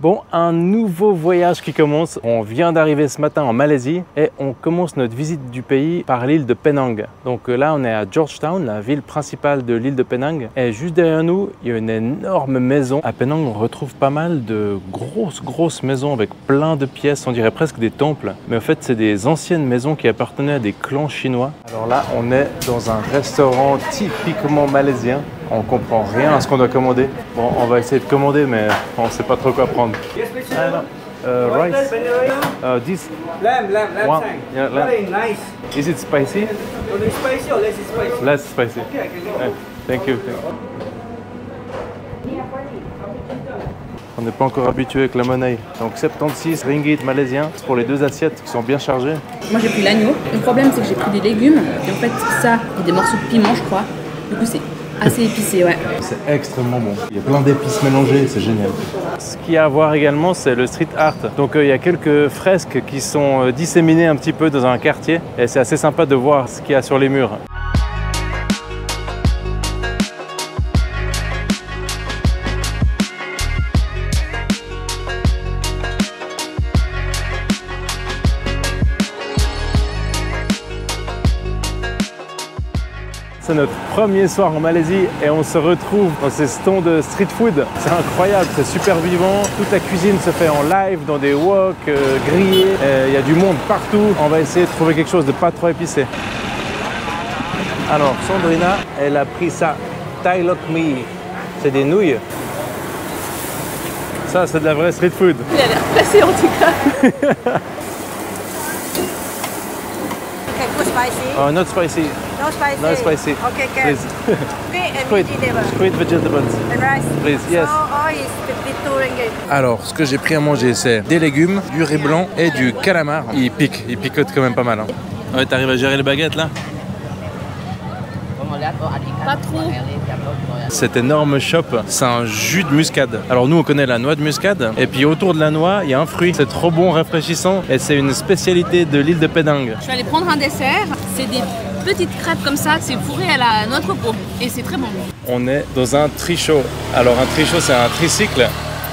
Bon, un nouveau voyage qui commence. On vient d'arriver ce matin en Malaisie et on commence notre visite du pays par l'île de Penang. Donc là, on est à Georgetown, la ville principale de l'île de Penang. Et juste derrière nous, il y a une énorme maison. À Penang, on retrouve pas mal de grosses maisons avec plein de pièces. On dirait presque des temples. Mais en fait, c'est des anciennes maisons qui appartenaient à des clans chinois. Alors là, on est dans un restaurant typiquement malaisien. On comprend rien à ce qu'on doit commander. Bon, on va essayer de commander, mais on ne sait pas trop quoi prendre. Rice. This. Lamb One. tank. Yeah, lamb. Very nice. Is it spicy? Only spicy or less spicy? Less spicy. Okay, I can go. Yeah. Thank you. On n'est pas encore habitué avec la monnaie. Donc 76 ringgit malaisiens pour les deux assiettes qui sont bien chargées. Moi j'ai pris l'agneau. Le problème c'est que j'ai pris des légumes. Et en fait ça, il y a des morceaux de piment je crois. Du coup c'est assez épicé, ouais. C'est extrêmement bon. Il y a plein d'épices mélangées, c'est génial. Ce qu'il y a à voir également, c'est le street art. Donc il y a quelques fresques qui sont disséminées un petit peu dans un quartier. Et c'est assez sympa de voir ce qu'il y a sur les murs. C'est notre premier soir en Malaisie et on se retrouve dans ces stands de street food. C'est incroyable, c'est super vivant. Toute la cuisine se fait en live dans des woks grillés. Il y a du monde partout. On va essayer de trouver quelque chose de pas trop épicé. Alors, Sandrina, elle a pris ça. Thai Lok Mi. C'est des nouilles. Ça, c'est de la vraie street food. Il a l'air pressé en tout cas. Spicy? Oh, not spicy. No spicy? No spicy. Okay, good. Please. Okay, and Squid. vegetable. Squid vegetables. And rice? Please, yes. So, all is 52 ringgit. Alors, ce que j'ai pris à manger, c'est des légumes, du riz blanc et du calamar. Il picote quand même pas mal. Hein. Ouais, t'arrives à gérer les baguettes là? Pas trop. Cet énorme shop, c'est un jus de muscade. Alors nous, on connaît la noix de muscade. Et puis autour de la noix, il y a un fruit. C'est trop bon, rafraîchissant. Et c'est une spécialité de l'île de Penang. Je vais aller prendre un dessert. C'est des petites crêpes comme ça. C'est fourré à la noix de coco. Et c'est très bon. On est dans un trichot. Alors un trichot, c'est un tricycle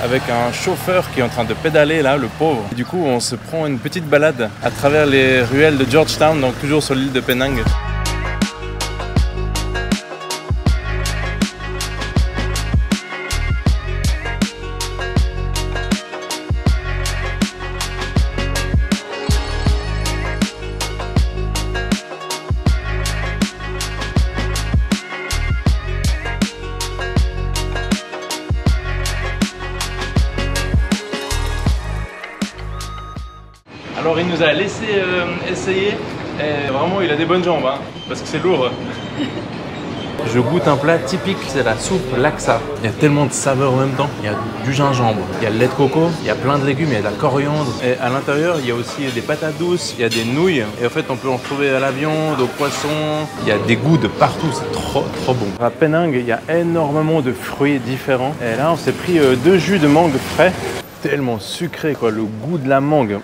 avec un chauffeur qui est en train de pédaler là, le pauvre. Et du coup, on se prend une petite balade à travers les ruelles de Georgetown, donc toujours sur l'île de Penang. Alors il nous a laissé essayer et vraiment il a des bonnes jambes hein, parce que c'est lourd. Je goûte un plat typique, c'est la soupe laksa. Il y a tellement de saveurs en même temps. Il y a du gingembre, il y a le lait de coco, il y a plein de légumes, il y a de la coriandre. Et à l'intérieur, il y a aussi des patates douces, il y a des nouilles. Et en fait, on peut en trouver à la viande, au poisson. Il y a des goûts de partout, c'est trop bon. À Penang, il y a énormément de fruits différents. Et là, on s'est pris 2 jus de mangue frais. Tellement sucré quoi, le goût de la mangue.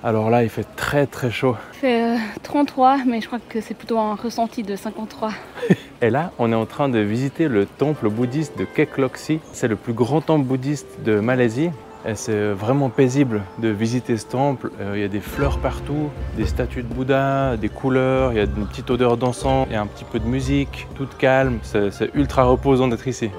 Alors là, il fait très chaud. Il fait 33, mais je crois que c'est plutôt un ressenti de 53. Et là, on est en train de visiter le temple bouddhiste de Kek Lok Si. C'est le plus grand temple bouddhiste de Malaisie. Et c'est vraiment paisible de visiter ce temple. Il y a des fleurs partout, des statues de Bouddha, des couleurs, il y a une petite odeur d'encens, il y a un petit peu de musique, toute calme. C'est ultra reposant d'être ici.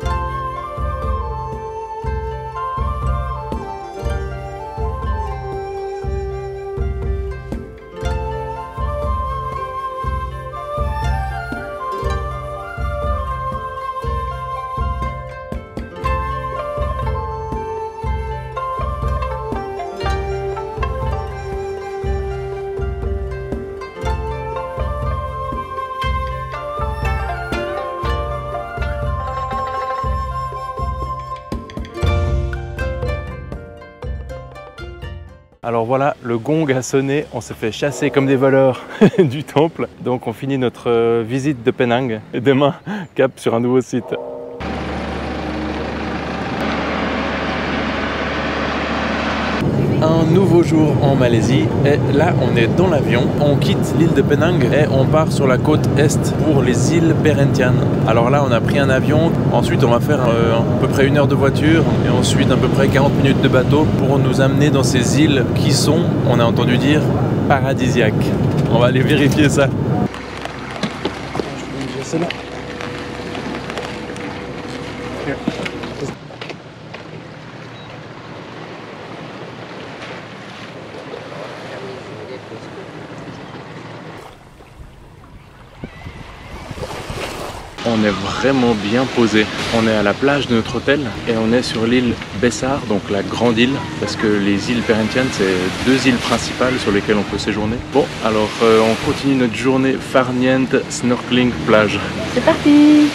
Alors voilà, le gong a sonné, on s'est fait chasser comme des voleurs du temple. Donc on finit notre visite de Penang et demain, cap sur un nouveau site. Un nouveau jour en Malaisie et là on est dans l'avion, on quitte l'île de Penang et on part sur la côte est pour les îles Perhentian. Alors là on a pris un avion, ensuite on va faire à peu près 1 heure de voiture et ensuite à peu près 40 minutes de bateau pour nous amener dans ces îles qui sont, on a entendu dire, paradisiaques. On va aller vérifier ça. On est vraiment bien posé. On est à la plage de notre hôtel et on est sur l'île Besar, donc la grande île, parce que les îles Perhentian, c'est 2 îles principales sur lesquelles on peut séjourner. Bon, alors on continue notre journée farniente snorkeling plage. C'est parti!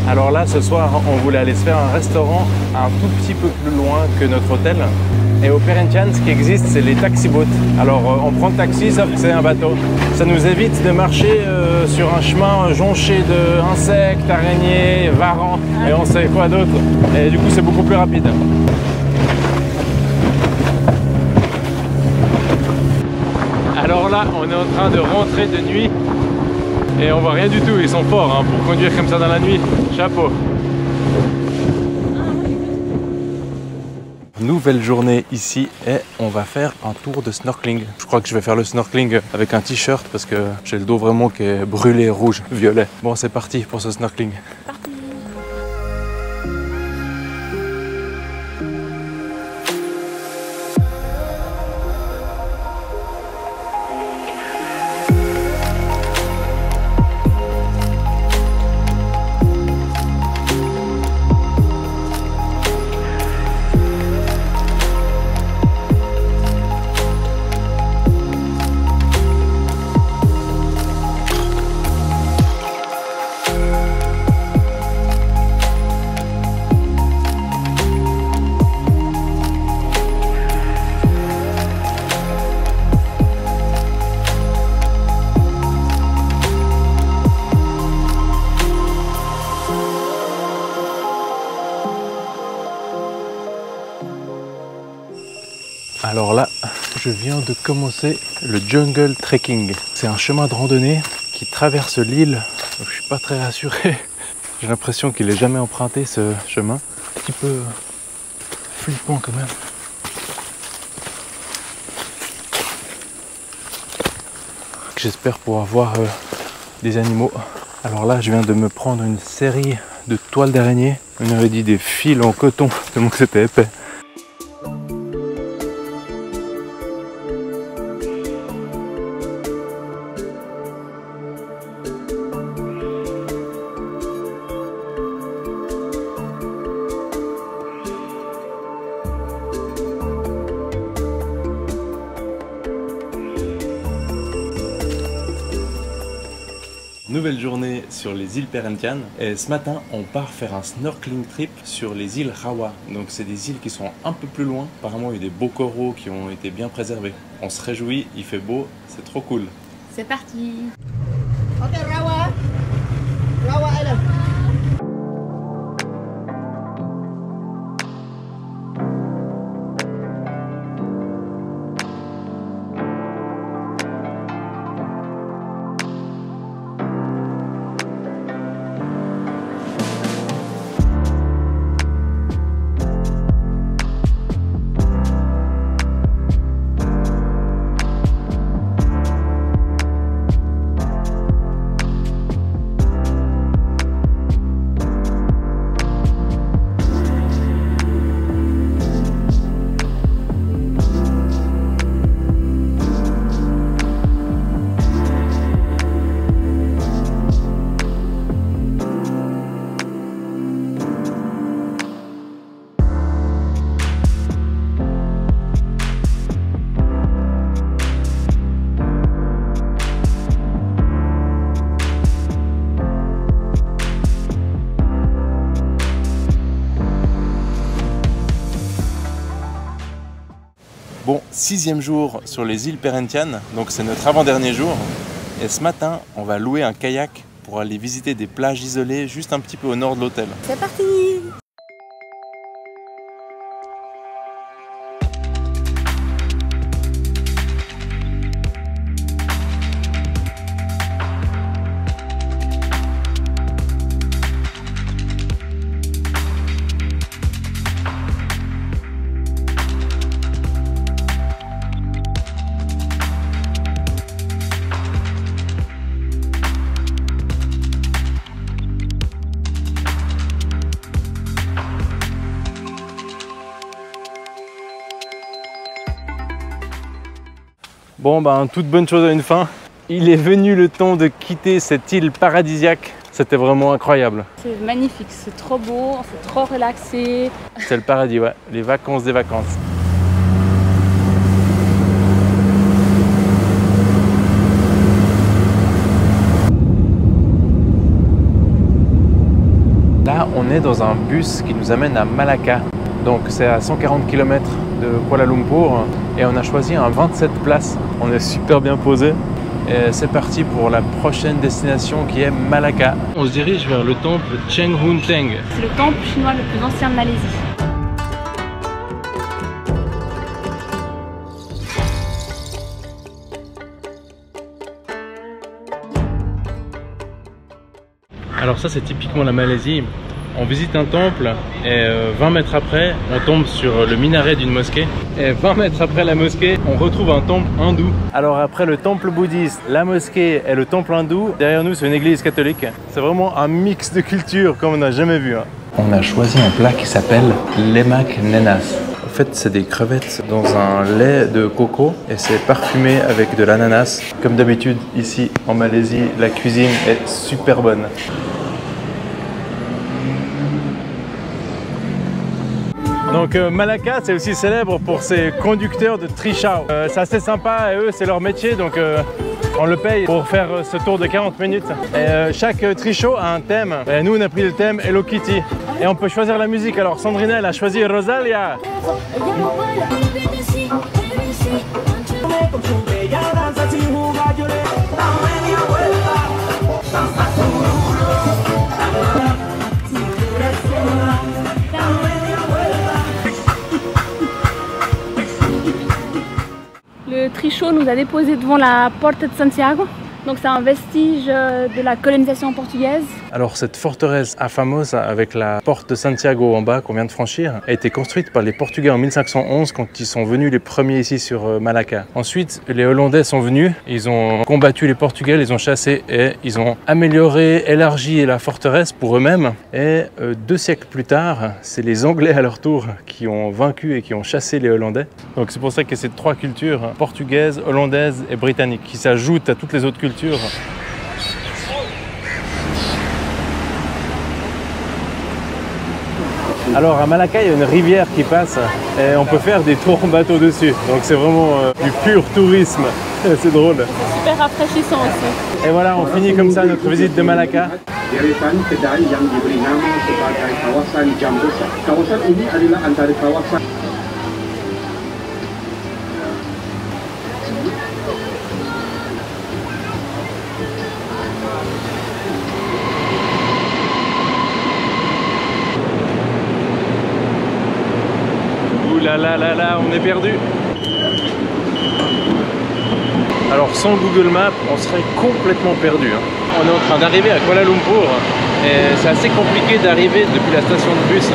Alors là, ce soir, on voulait aller se faire un restaurant un tout petit peu plus loin que notre hôtel. Et au Perhentian, ce qui existe, c'est les taxi-boats. Alors, on prend le taxi, sauf que c'est un bateau. Ça nous évite de marcher sur un chemin jonché d'insectes, araignées, varans et on sait quoi d'autre. Et du coup, c'est beaucoup plus rapide. Alors là, on est en train de rentrer de nuit. Et on voit rien du tout, ils sont forts hein, pour conduire comme ça dans la nuit. Chapeau. Nouvelle journée ici et on va faire un tour de snorkeling. Je crois que je vais faire le snorkeling avec un t-shirt parce que j'ai le dos vraiment qui est brûlé, rouge, violet. Bon, c'est parti pour ce snorkeling. Alors là, je viens de commencer le jungle trekking. C'est un chemin de randonnée qui traverse l'île. Je suis pas très rassuré. J'ai l'impression qu'il n'est jamais emprunté ce chemin. Un petit peu flippant quand même. J'espère pouvoir voir des animaux. Alors là, je viens de me prendre une série de toiles d'araignée. On avait dit des fils en coton, tellement que c'était épais. Nouvelle journée sur les îles Perhentian et ce matin on part faire un snorkeling trip sur les îles Rawa. Donc c'est des îles qui sont un peu plus loin. Apparemment il y a des beaux coraux qui ont été bien préservés. On se réjouit, il fait beau, c'est trop cool. C'est parti. Ok, Rawa. Rawa Island. Bon, 6e jour sur les îles Perhentian, donc c'est notre avant-dernier jour. Et ce matin, on va louer un kayak pour aller visiter des plages isolées juste un petit peu au nord de l'hôtel. C'est parti. Bon, ben, toute bonne chose a une fin. Il est venu le temps de quitter cette île paradisiaque. C'était vraiment incroyable. C'est magnifique, c'est trop beau, c'est trop relaxé. C'est le paradis, ouais. Les vacances des vacances. Là, on est dans un bus qui nous amène à Malacca. Donc c'est à 140 km de Kuala Lumpur et on a choisi un 27 places. On est super bien posé et c'est parti pour la prochaine destination qui est Malacca. On se dirige vers le temple Cheng Hun Teng. C'est le temple chinois le plus ancien de Malaisie. Alors ça c'est typiquement la Malaisie. On visite un temple et 20 mètres après, on tombe sur le minaret d'une mosquée. Et 20 mètres après la mosquée, on retrouve un temple hindou. Alors après le temple bouddhiste, la mosquée et le temple hindou, derrière nous c'est une église catholique. C'est vraiment un mix de cultures comme on n'a jamais vu. On a choisi un plat qui s'appelle lemak nenas. En fait, c'est des crevettes dans un lait de coco et c'est parfumé avec de l'ananas. Comme d'habitude, ici en Malaisie, la cuisine est super bonne. Donc Malacca, c'est aussi célèbre pour ses conducteurs de trichao. C'est assez sympa et eux, c'est leur métier, donc on le paye pour faire ce tour de 40 minutes. Et chaque trichot a un thème. Et nous, on a pris le thème Hello Kitty. Et on peut choisir la musique. Alors Sandrine, elle a choisi Rosalia. Le trichot nous a déposé devant la Porte de Santiago. Donc c'est un vestige de la colonisation portugaise. Alors cette forteresse à Famosa avec la porte de Santiago en bas qu'on vient de franchir a été construite par les Portugais en 1511 quand ils sont venus les premiers ici sur Malacca. Ensuite les Hollandais sont venus, ils ont combattu les Portugais, les ont chassés et ils ont amélioré, élargi la forteresse pour eux-mêmes. Et 2 siècles plus tard, c'est les Anglais à leur tour qui ont vaincu et qui ont chassé les Hollandais. Donc c'est pour ça que ces 3 cultures, portugaises, hollandaises et britanniques, qui s'ajoutent à toutes les autres cultures. Alors à Malacca, il y a une rivière qui passe et on peut faire des tours en bateau dessus. Donc c'est vraiment du pur tourisme. C'est drôle. C'est super rafraîchissant aussi. Et voilà, on finit comme ça notre visite de Malacca. Deretan kedai yang diberi nama sebagai kawasan Jambusa. Kawasan ini adalah antara kawasan Là, on est perdu. Alors sans Google Maps, on serait complètement perdu. On est en train d'arriver à Kuala Lumpur et c'est assez compliqué d'arriver depuis la station de bus.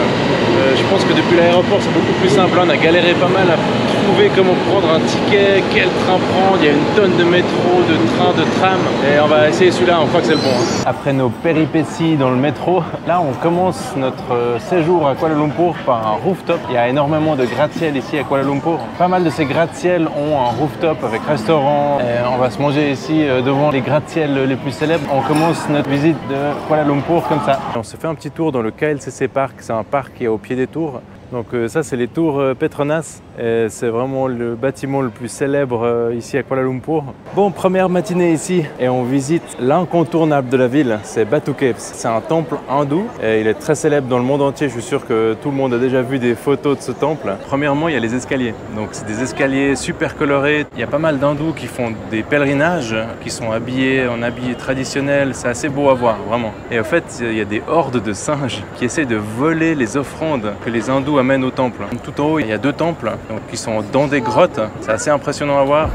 Je pense que depuis l'aéroport c'est beaucoup plus simple. On a galéré pas mal à trouver comment prendre un ticket, quel train prendre. Il y a une tonne de métro, de trains, de trams et on va essayer celui-là, on croit que c'est le bon. Après nos péripéties dans le métro, là on commence notre séjour à Kuala Lumpur par un rooftop. Il y a énormément de gratte-ciel ici à Kuala Lumpur. Pas mal de ces gratte-ciel ont un rooftop avec restaurant. Et on va se manger ici devant les gratte-ciel les plus célèbres. On commence notre visite de Kuala Lumpur comme ça. On se fait un petit tour dans le KLCC Park, c'est un parc qui est au pied des tours. Donc ça c'est les tours Petronas, et c'est vraiment le bâtiment le plus célèbre ici à Kuala Lumpur. Bon, première matinée ici et on visite l'incontournable de la ville, c'est Batu Caves. C'est un temple hindou et il est très célèbre dans le monde entier. Je suis sûr que tout le monde a déjà vu des photos de ce temple. Premièrement, il y a les escaliers. Donc c'est des escaliers super colorés. Il y a pas mal d'hindous qui font des pèlerinages, qui sont habillés en habits traditionnels. C'est assez beau à voir, vraiment. Et en fait, il y a des hordes de singes qui essaient de voler les offrandes que les hindous amènent au temple. Tout en haut, il y a 2 temples donc, qui sont dans des grottes. C'est assez impressionnant à voir.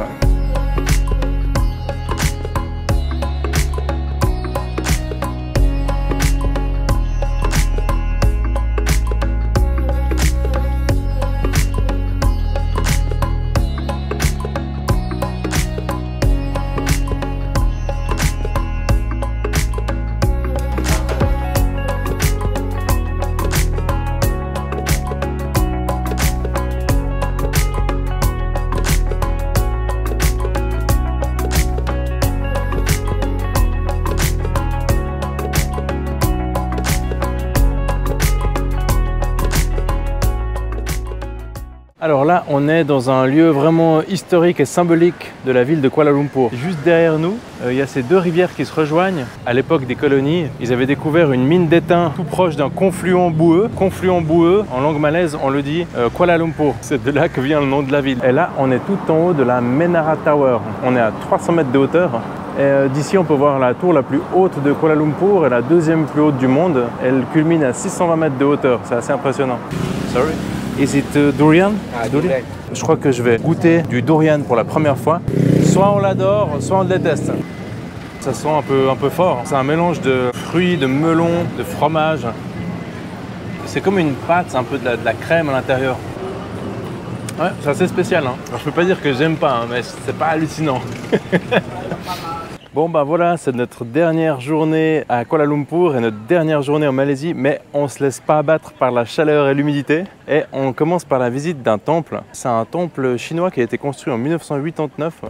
Alors là, on est dans un lieu vraiment historique et symbolique de la ville de Kuala Lumpur. Juste derrière nous, il y a ces 2 rivières qui se rejoignent. À l'époque des colonies, ils avaient découvert une mine d'étain tout proche d'un confluent boueux. Confluent boueux, en langue malaise, on le dit Kuala Lumpur. C'est de là que vient le nom de la ville. Et là, on est tout en haut de la Menara Tower. On est à 300 mètres de hauteur. Et d'ici, on peut voir la tour la plus haute de Kuala Lumpur et la 2e plus haute du monde. Elle culmine à 620 mètres de hauteur. C'est assez impressionnant. Sorry. Is it durian? Durian? Je crois que je vais goûter du durian pour la première fois. Soit on l'adore, soit on le déteste. Ça sent un peu fort. C'est un mélange de fruits, de melon, de fromage. C'est comme une pâte, c'est un peu de la crème à l'intérieur. Ouais, c'est assez spécial. Hein. Alors, je peux pas dire que j'aime pas, hein, mais c'est pas hallucinant. Bon bah voilà, c'est notre dernière journée à Kuala Lumpur et notre dernière journée en Malaisie, mais on ne se laisse pas abattre par la chaleur et l'humidité. Et on commence par la visite d'un temple. C'est un temple chinois qui a été construit en 1989.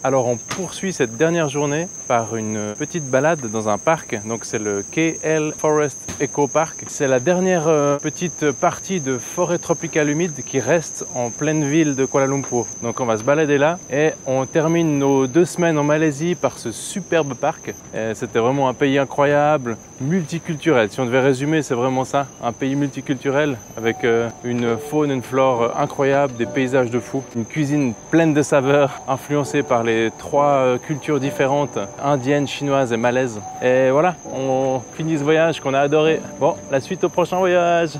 Alors on poursuit cette dernière journée par une petite balade dans un parc. Donc c'est le KL Forest Eco Park. C'est la dernière petite partie de forêt tropicale humide qui reste en pleine ville de Kuala Lumpur. Donc on va se balader là et on termine nos 2 semaines en Malaisie par ce superbe parc. C'était vraiment un pays incroyable, multiculturel. Si on devait résumer, c'est vraiment ça, un pays multiculturel avec une faune, une flore incroyable, des paysages de fou, une cuisine pleine de saveurs influencée par les 3 cultures différentes, indiennes, chinoises et malaises. Et voilà, on finit ce voyage qu'on a adoré. Bon, la suite au prochain voyage.